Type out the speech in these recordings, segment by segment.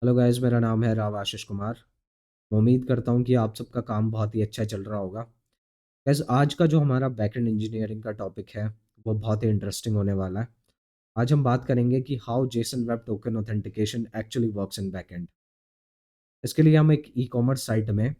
Hello guys, मेरा नाम है राव आशीष कुमार। मैं उम्मीद करता हूँ कि आप सबका काम बहुत ही अच्छा चल रहा होगा। गाइस, आज का जो हमारा बैकएंड इंजीनियरिंग का टॉपिक है वो बहुत ही इंटरेस्टिंग होने वाला है। आज हम बात करेंगे कि how Jason web token authentication actually works in backend. इसके लिए हम एक ई कॉमर्स साइट में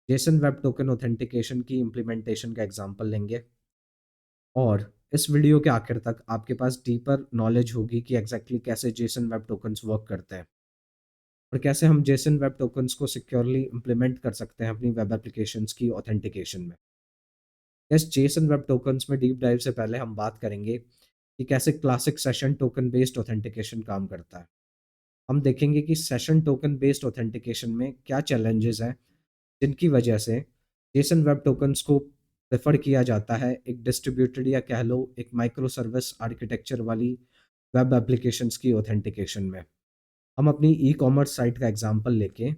जेसन वेब टोकन ऑथेंटिकेशन की इम्प्लीमेंटेशन का एग्जांपल लेंगे और इस वीडियो के आखिर तक आपके पास डीपर नॉलेज होगी कि एग्जैक्टली कैसे जेसन वेब टोकन्स वर्क करते हैं और कैसे हम जेसन वेब टोकन्स को सिक्योरली इंप्लीमेंट कर सकते हैं अपनी वेब एप्लीकेशंस की ऑथेंटिकेशन में। इस जेसन वेब टोकन्स में डीप डाइव से पहले हम बात करेंगे कि कैसे classic session token based authentication काम करता है। हम देखेंगे कि सेशन टोकन बेस्ड ऑथेंटिकेशन में क्या चैलेंजेस हैं जिनकी वजह से जेसन वेब टोकन्स को प्रेफर किया जाता है एक डिस्ट्रीब्यूटेड या कह लो एक माइक्रो सर्विस आर्किटेक्चर वाली वेब एप्लीकेशंस की ऑथेंटिकेशन में। हम अपनी ई कॉमर्स साइट का एग्जांपल लेके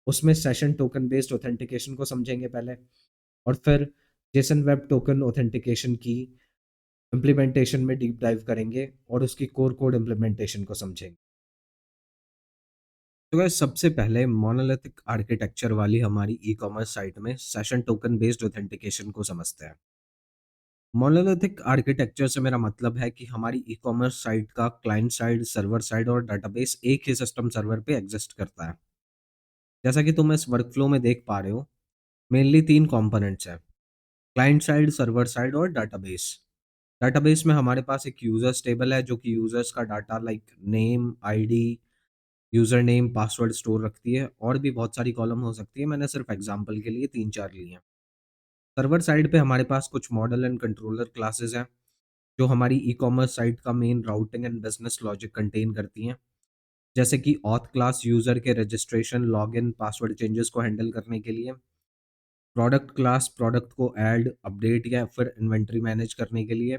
उसमें सेशन टोकन बेस्ड ऑथेंटिकेशन को समझेंगे पहले और फिर जेसन वेब टोकन ऑथेंटिकेशन की इम्प्लीमेंटेशन में डीप डाइव करेंगे और उसकी कोर कोड इम्प्लीमेंटेशन को समझेंगे। तो गाइस, सबसे पहले मोनोलिथिक आर्किटेक्चर वाली हमारी ई कॉमर्स साइट में सेशन टोकन बेस्ड ऑथेंटिकेशन को समझते हैं। मोनोलिथिक आर्किटेक्चर से मेरा मतलब है कि हमारी ई कॉमर्स साइट का क्लाइंट साइड, सर्वर साइड और डेटाबेस एक ही सिस्टम सर्वर पे एग्जिस्ट करता है। जैसा कि तुम इस वर्कफ्लो में देख पा रहे हो, मेनली 3 कंपोनेंट्स हैं, क्लाइंट साइड, सर्वर साइड और डेटाबेस। डेटाबेस में हमारे पास एक यूज़र्स टेबल है जो कि यूज़र्स का data like name, ID, user name, password store रखती है और भी बहुत सारी कॉलम हो सकती है। मैंने सिर्फ एग्जांपल के लिए 3-4 लिए हैं। सर्वर साइड पे हमारे पास कुछ मॉडल एंड कंट्रोलर क्लासेस हैं जो हमारी ई-कॉमर्स साइट का main routing and business logic contain करती हैं। जैसे कि ऑथ क्लास यूज़र के रजिस्ट्रेशन, लॉगिन, पासवर्ड चेंजेस को हैंडल करने के लिए। प्रोडक्ट क्लास प्रोडक्ट को ऐड, अपडेट या फिर इन्वेंटरी मैनेज करने के लिए।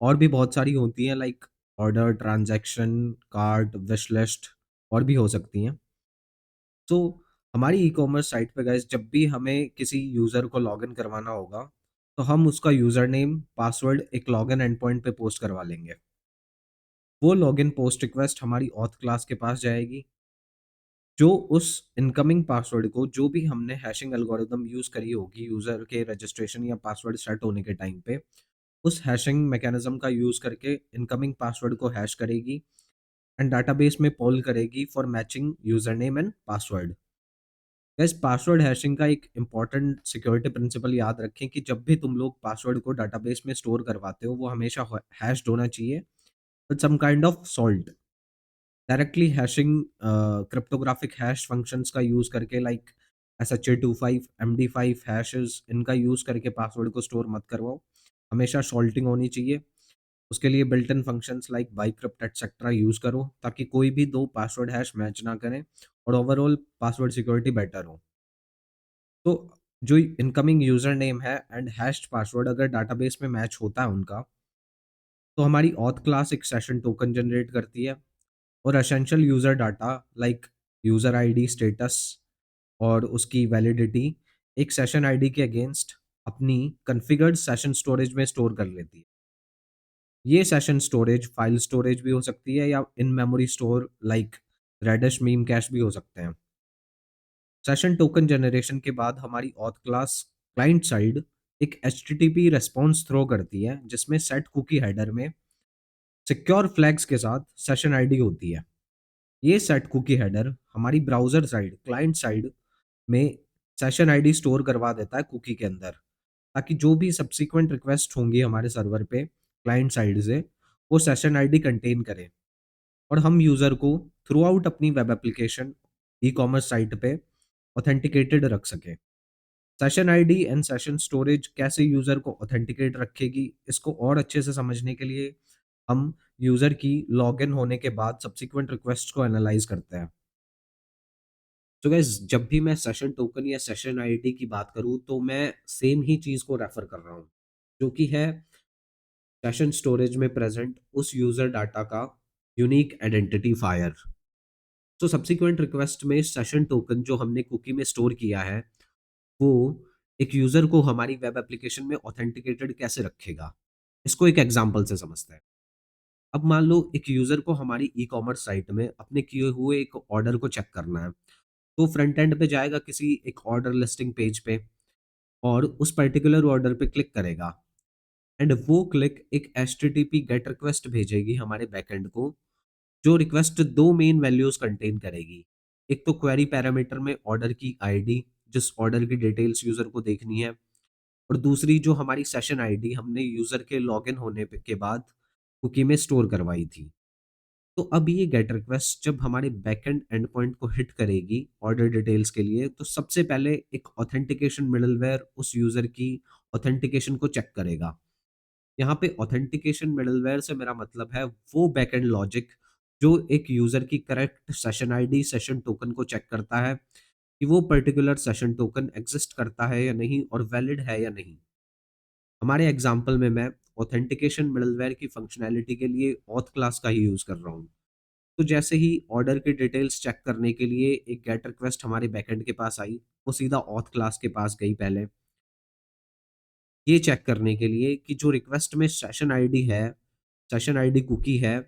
और भी बहुत सारी होती हैं like order, transaction, cart, wish list और भी हो सकती हैं। तो हमारी ई-कॉमर्स साइट पे गाइस जब भी हमें किसी यूज़र को लॉगिन करवाना होगा, तो हम उसका यूज़र नेम, पासवर्ड एक लॉगिन एंड पॉइंट पे पोस्ट करवा लेंगे। वो लॉगिन पोस्ट रिक्वेस्ट हमारी ऑथ क्लास के पास जाएगी, जो उस इनकमिंग पासवर्ड को जो भी हमने हैशिंग एल्गोरिदम यूज़ करी होगी यूज़र के रजिस्ट्रेशन या पासवर्ड सेट होने के टाइम पे, उस हैशिंग मैकेनिज्म का यूज़ करके इनकमिंग पासवर्ड को हैश करेगी एंड डेटाबेस में पोल करेगी for matching user name and password. Guys, password hashing का एक इम्पॉर्टेंट सिक्योरिटी प्रिंसिपल याद रखें कि जब भी तुम लोग पासवर्ड को डेटाबेस में स्टोर करवाते हो, वो हमेशा हैश्ड होना चाहिए with some kind of salt. Directly hashing cryptographic hash functions का यूज़ करके लाइक SHA-25, MD5 हैशेस, इनका यूज़ करके पासवर्ड को स्टोर मत करवाओ। हमेशा सॉल्टिंग होनी चाहिए। उसके लिए built in functions like bcrypt etcetera use करो ताकि कोई भी 2 पासवर्ड हैश मैच ना करें और ओवरऑल पासवर्ड सिक्योरिटी बेटर हो। तो जो इनकमिंग यूज़र नेम है एंड हैश्ड पासवर्ड अगर डेटाबेस में मैच होता है उनका, तो हमारी ऑथ क्लास एक सेशन टोकन जनरेट करती है और essential user data like user ID, status और उसकी वैलिडिटी एक सेशन आईडी के अगेंस्ट अपनी कॉन्फ़िगर्ड सेशन स्टोरेज में स्टोर कर लेती है। ये सेशन स्टोरेज फाइल स्टोरेज भी हो सकती है या in memory store like Redis, Memcache भी हो सकते हैं। सेशन टोकन जनरेशन के बाद हमारी ऑथ क्लास क्लाइंट साइड एक एचटीटीपी रिस्पॉन्स थ्रो करती है जिसमें सेट कुकी हेडर में सिक्योर फ्लैग्स के साथ सेशन आईडी होती है। ये सेट कुकी हेडर हमारी ब्राउज़र साइड, क्लाइंट साइड में सेशन आईडी स्टोर करवा देता है कुकी के अंदर, ताकि जो भी सब्सीक्वेंट रिक्वेस्ट होंगी हमारे सर्वर पे क्लाइंट साइड से, वो सेशन आईडी कंटेन करें और हम यूज़र को थ्रू आउट अपनी वेब एप्लीकेशन, ई-कॉमर्स साइट पे ऑथेंटिकेटेड रख सकें। Session ID and session storage कैसे यूज़र को ऑथेंटिकेट रखेगी, इसको और अच्छे से समझने के लिए हम यूज़र की लॉगिन होने के बाद सब्सीक्वेंट रिक्वेस्ट को एनालाइज़ करते हैं। तो गाइस, जब भी मैं सेशन टोकन या सेशन आईडी की बात करूँ तो मैं सेम ही चीज़ को रेफ़र कर रहा हूँ, जो कि है सेशन स्टोरेज में प्रेज़ेंट उस यूज़र डाटा का यूनिक आइडेंटिफायर। तो सब्सीक्वेंट रिक्वेस्ट में सेशन टोकन जो हमने कुकी में स्टोर किया है, वो एक यूज़र को हमारी वेब एप्लीकेशन में ऑथेंटिकेटेड कैसे रखेगा? इसको एक एग्ज़ाम्पल से समझते हैं। अब मान लो एक यूज़र को हमारी ई-कॉमर्स साइट में अपने किए हुए एक ऑर्डर को चेक करना है। तो फ्रंट एंड पे जाएगा किसी एक ऑर्डर लिस्टिंग पेज पे और उस पर्टिकुलर ऑर्डर पे क्लिक करेगा एंड वो क्लिक एक एचटीटीपी गेट रिक्वेस्ट भेजेगी हमारे बैकएंड को, जो रिक्वेस्ट 2 मेन वैल्यूज़ कंटेन करेगी। एक तो क्वेरी पैरामीटर में ऑर्डर की आईडी, जिस ऑर्डर की डिटेल्स यूज़र को देखनी है, और दूसरी जो हमारी सेशन आईडी हमने यूज़र के लॉगिन होने पे के बाद कुकी में स्टोर करवाई थी। तो अब ये गेट रिक्वेस्ट जब हमारे बैकएंड एंड पॉइंट को हिट करेगी ऑर्डर डिटेल्स के लिए, तो सबसे पहले एक ऑथेंटिकेशन मिडलवेयर उस यूज़र की ऑथेंटिकेशन को चेक करेगा। यहाँ पे ऑथेंटिकेशन मिडलवेयर से मेरा मतलब है वो बैकएंड लॉजिक जो एक यूज़र की correct session ID, session token को चेक करता है कि वो पर्टिकुलर सेशन टोकन एग्ज़िस्ट करता है या नहीं और वैलिड है या नहीं। हमारे एग्ज़ाम्पल में मैं ऑथेंटिकेशन मिडलवेयर की फंक्शनैलिटी के लिए ऑथ क्लास का ही यूज़ कर रहा हूँ। तो जैसे ही ऑर्डर की डिटेल्स चेक करने के लिए एक गेट रिक्वेस्ट हमारे बैकएंड के पास आई, वो सीधा ऑथ क्लास के पास गई पहले, ये चेक करने के लिए कि जो रिक्वेस्ट में सेशन आईडी है, सेशन आईडी कुकी है,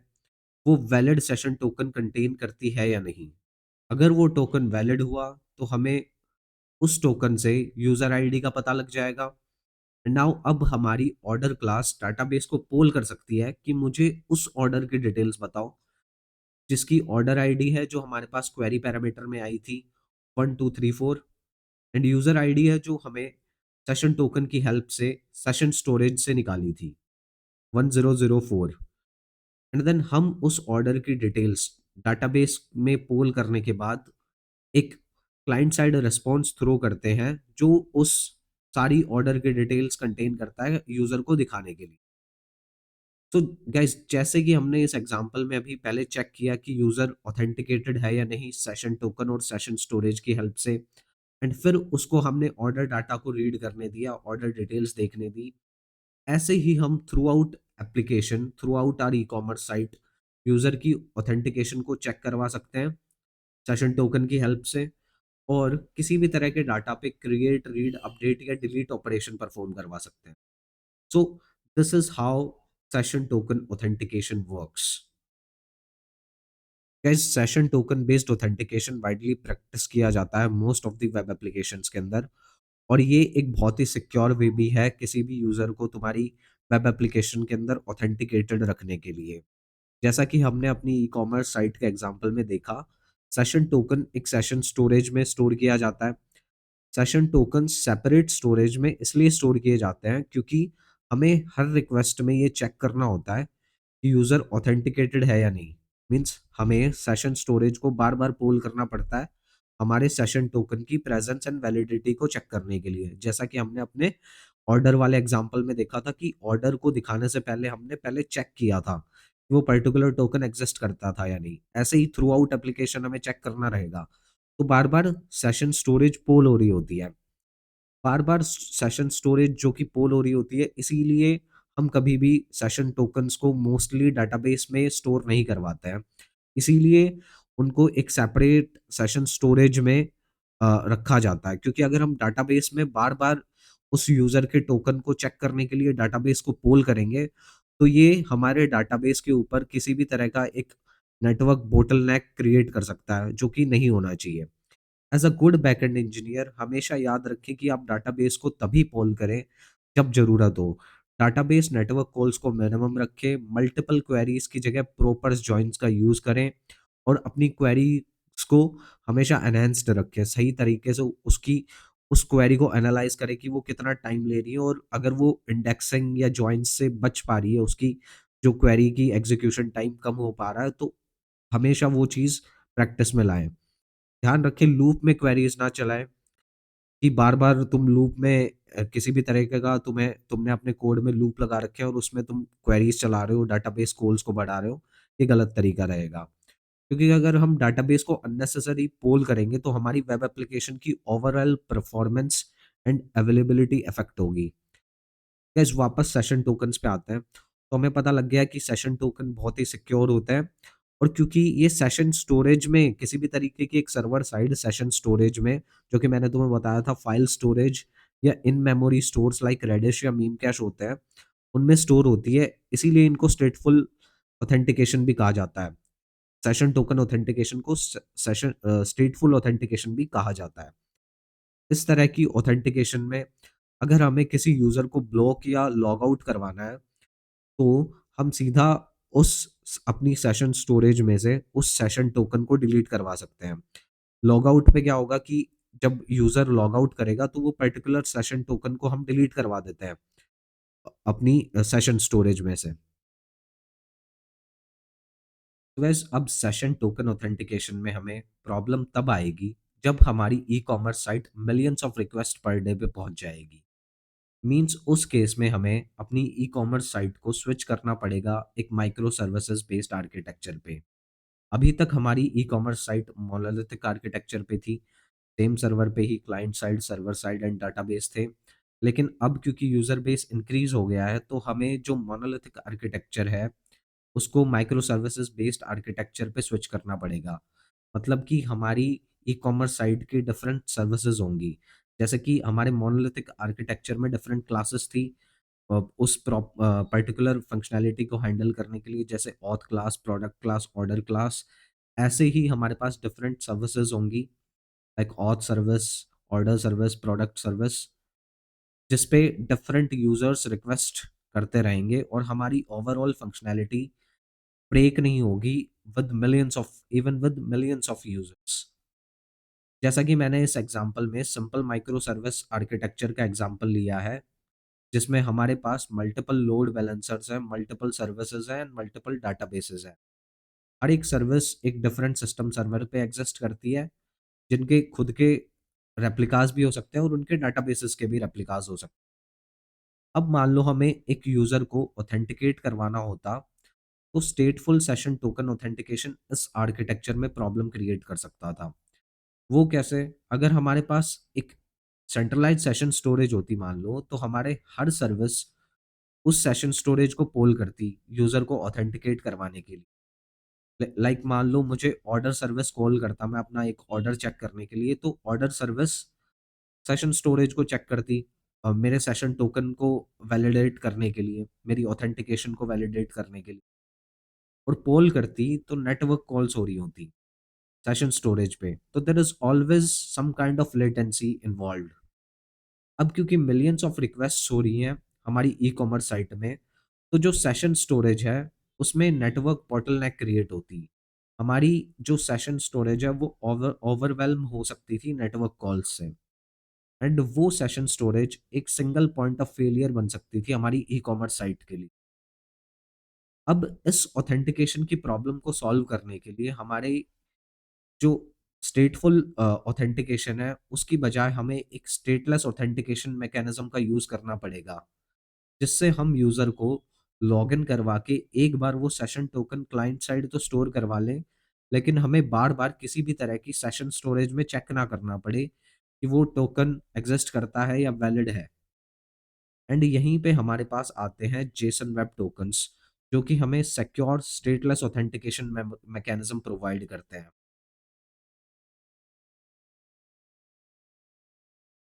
वो वैलिड सेशन टोकन कंटेन करती है या नहीं। अगर वो टोकन वैलिड हुआ, तो हमें उस टोकन से यूज़र आईडी का पता लग जाएगा। नाउ अब हमारी ऑर्डर क्लास डेटाबेस को पोल कर सकती है कि मुझे उस ऑर्डर की डिटेल्स बताओ, जिसकी ऑर्डर आईडी है जो हमारे पास क्वेरी पैरामीटर में आई थी 1 2 3 4 एंड यूज़र आईडी है जो हमें सेशन टोकन की हेल्प से सेशन स्टोरेज से निकाली थी 1004। एंड देन हम उस ऑर्डर की डिटेल्स डेटाबेस में पोल करने के बाद एक क्लाइंट साइड रिस्पॉन्स थ्रो करते हैं जो उस सारी ऑर्डर की डिटेल्स कंटेन करता है यूज़र को दिखाने के लिए। तो गाइस जैसे कि हमने इस एग्जांपल में अभी पहले चेक किया कि यूज़र ऑथेंटिकेटेड है या नहीं सेशन टोकन और सेशन स्टोरेज की हेल्प से, एंड फिर उसको हमने ऑर्डर डाटा को रीड करने दिया, ऑर्डर डिटेल्स देखने दी। ऐसे ही हम throughout application, throughout our e-commerce site user की ऑथेंटिकेशन को चेक करवा सकते हैं सेशन टोकन की हेल्प से, और किसी भी तरह के डाटा पे क्रिएट, रीड, अपडेट या डिलीट ऑपरेशन परफॉर्म करवा सकते हैं। So this is how session token authentication works. Guys session token based authentication widely practice किया जाता है most of the web applications के अंदर, और ये एक बहुत ही सिक्योर वे भी है किसी भी यूज़र को तुम्हारी वेब एप्लीकेशन के अंदर ऑथेंटिकेटेड रखने के लिए। जैसा कि हमने अपनी ई-कॉमर्स साइट के एग्जांपल में देखा, सेशन टोकन एक सेशन स्टोरेज में स्टोर किया जाता है। सेशन टोकन सेपरेट स्टोरेज में इसलिए स्टोर किए जाते हैं क्योंकि हमें हर रिक्वेस्ट में ये चेक करना होता है कि यूज़र ऑथेंटिकेटेड है या नहीं। मीन्स हमें सेशन स्टोरेज को बार-बार पोल करना पड़ता है, हमारे सेशन टोकन की प्रेज़ेंस एंड वैलिडिटी को चेक करने के लिए। जैसा कि हमने अपने ऑर्डर वाले एग्ज़ाम्पल में देखा था कि ऑर्डर को दिखाने से पहले हमने पहले चेक किया था, कि वो पर्टिकुलर टोकन एक्ज़िस्ट करता था या नहीं। ऐसे ही थ्रू आउट एप्लीकेशन हमें चेक करना रहेगा। तो बार-बार सेशन स्टोरेज पोल हो रही होती है। बार-बार सेशन स्टोरेज जो कि पोल हो रही होती है, इसीलिए हम कभी भी सेशन टोकन्स को मोस्टली डेटाबेस में स्टोर नहीं करवाते हैं। इसीलिए उनको एक सेपरेट सेशन स्टोरेज में रखा जाता है, क्योंकि अगर हम डेटाबेस में बार-बार उस यूज़र के टोकन को चेक करने के लिए डेटाबेस को पोल करेंगे, तो ये हमारे डेटाबेस के ऊपर किसी भी तरह का एक नेटवर्क बॉटलनेक क्रिएट कर सकता है, जो कि नहीं होना चाहिए। As a good backend engineer हमेशा याद रखें कि आप डाटाबेस को तभी पोल करें जब ज़रूरत हो। डाटाबेस नेटवर्क कॉल्स को मिनिमम रखें, मल्टीपल क्वेरीज़ की जगह प्रॉपर जॉइन्स का यूज़ करें और अपनी क्वेरीज़ को हमेशा एनहांस्ड रखें। सही तरीके से उसकी उस क्वेरी को एनालाइज़ करें कि वो कितना टाइम ले रही है, और अगर वो इंडेक्सिंग या जॉइन्स से बच पा रही है, उसकी जो क्वेरी की एग्ज़ीक्यूशन टाइम कम हो पा रहा है, तो हमेशा वो चीज़ प्रैक्टिस में लाएँ। ध्यान रखें लूप में क्वेरीज़ ना चलाएँ कि बार-बार तुम लूप में किसी भी तरीके का तुमने अपने कोड में लूप लगा रखे हैं और उसमें तुम क्वेरीज़ चला रहे हो, डेटाबेस कॉल्स को बढ़ा रहे हो, ये गलत तरीका रहेगा। क्योंकि अगर हम डेटाबेस को अननेसेसरी पोल करेंगे तो हमारी वेब एप्लीकेशन की overall performance and availability affect होगी। गाइस वापस सेशन टोकन्स पे आते हैं, तो हमें पता लग गया कि सेशन टोकन बहुत ही सिक्योर होते हैं, और क्योंकि ये सेशन स्टोरेज में किसी भी तरीके की एक सर्वर साइड सेशन स्टोरेज में, जो कि मैंने तुम्हें बताया था फाइल स्टोरेज या in memory stores like Redis या मीम कैश होते हैं, उनमें स्टोर होती है, इसीलिए इनको स्टेटफुल ऑथेंटिकेशन भी कहा जाता है। सेशन टोकन ऑथेंटिकेशन को स्टेटफुल ऑथेंटिकेशन भी कहा जाता है। इस तरह की ऑथेंटिकेशन में अगर हमें किसी यूज़र को ब्लॉक या लॉग आउट करवाना है, तो हम सीधा अपनी सेशन स्टोरेज में से उस सेशन टोकन को डिलीट करवा सकते हैं। लॉग आउट पे क्या होगा कि जब यूज़र लॉग आउट करेगा, तो वो पर्टिकुलर सेशन टोकन को हम डिलीट करवा देते हैं अपनी सेशन स्टोरेज में से। तो वैसे अब सेशन टोकन ऑथेंटिकेशन में हमें प्रॉब्लम तब आएगी जब हमारी e-commerce site millions of request per day पे पहुंच जाएगी। मीन्स उस केस में हमें अपनी ई-कॉमर्स साइट को स्विच करना पड़ेगा एक माइक्रो सर्विसेज बेस्ड आर्किटेक्चर पे। अभी तक हमारी ई-कॉमर्स साइट मोनोलिथिक आर्किटेक्चर पे थी। सेम सर्वर पे ही client side, server side and database थे। लेकिन अब क्योंकि यूज़र बेस इंक्रीज़ हो गया है, तो हमें जो मोनोलिथिक आर्किटेक्चर है, उसको माइक्रो सर्विसेज़ बेस्ड आर्किटेक्चर पे स्विच करना पड़ेगा। मतलब कि हमारी ई-कॉमर्स साइट की डिफरेंट सर्विसेज़ होंगी। जैसे कि हमारे मोनोलिथिक आर्किटेक्चर में डिफरेंट क्लासेस थी पर्टिकुलर फंक्शनैलिटी को हैंडल करने के लिए, जैसे auth class, product class, order class. ऐसे ही हमारे पास डिफरेंट सर्विसेज़ होंगी like auth service, order service, product service, जिस पे डिफरेंट यूज़र्स रिक्वेस्ट करते रहेंगे और हमारी ओवरऑल फंक्शनैलिटी ब्रेक नहीं होगी विद मिलियंस ऑफ यूज़र्स। जैसा कि मैंने इस एग्ज़ाम्पल में सिंपल माइक्रो सर्विस आर्किटेक्चर का एग्ज़ाम्पल लिया है, जिसमें हमारे पास मल्टीपल लोड बैलेंसर्स हैं, मल्टीपल सर्विसेज़ हैं एंड मल्टीपल डाटाबेसेज़ हैं। हर एक सर्विस एक डिफरेंट सिस्टम सर्वर पे एग्ज़िस्ट करती है, जिनके खुद के रेप्लिकास भी हो सकते हैं और उनके डाटाबेसेस के भी रेप्लिकास हो सकते हैं। अब मान लो हमें एक यूज़र को ऑथेंटिकेट करवाना होता, तो स्टेटफुल सेशन टोकन ऑथेंटिकेशन इस आर्किटेक्चर में प्रॉब्लम क्रिएट कर सकता था। वो कैसे? अगर हमारे पास एक सेंट्रलाइज़्ड सेशन स्टोरेज होती मान लो, तो हमारे हर सर्विस उस सेशन स्टोरेज को पोल करती यूज़र को ऑथेंटिकेट करवाने के लिए। लाइक मान लो मुझे ऑर्डर सर्विस कॉल करता, मैं अपना एक ऑर्डर चेक करने के लिए, तो ऑर्डर सर्विस सेशन स्टोरेज को चेक करती मेरे सेशन टोकन को वैलिडेट करने के लिए, मेरी ऑथेंटिकेशन को वैलिडेट करने के लिए, और पोल करती तो नेटवर्क कॉल्स हो रही होती सेशन स्टोरेज पे, तो there is always some kind of latency involved. अब क्योंकि मिलियंस ऑफ रिक्वेस्ट्स हो रही हैं हमारी ई कॉमर्स साइट में, तो जो सेशन स्टोरेज है उसमें नेटवर्क बॉटलनेक क्रिएट होती। हमारी जो सेशन स्टोरेज है वो ओवरवेल्म हो सकती थी नेटवर्क कॉल्स से, एंड वो सेशन स्टोरेज एक सिंगल पॉइंट ऑफ फेलियर बन सकती थी हमारी ई कॉमर्स साइट के लिए। अब इस ऑथेंटिकेशन की प्रॉब्लम को सॉल्व करने के लिए हमारे जो स्टेटफुल ऑथेंटिकेशन है, उसकी बजाय हमें एक स्टेटलेस ऑथेंटिकेशन मैकेनिज्म का यूज़ करना पड़ेगा, जिससे हम यूज़र को लॉगिन करवा के एक बार वो सेशन टोकन क्लाइंट साइड तो स्टोर करवा लें, लेकिन हमें बार-बार किसी भी तरह की सेशन स्टोरेज में चेक ना करना पड़े कि वो टोकन एक्ज़िस्ट करता है या वैलिड है। एंड यहीं पे हमारे पास आते हैं जेसन वेब टोकन्स, जो कि हमें secure stateless authentication mechanism provide करते हैं।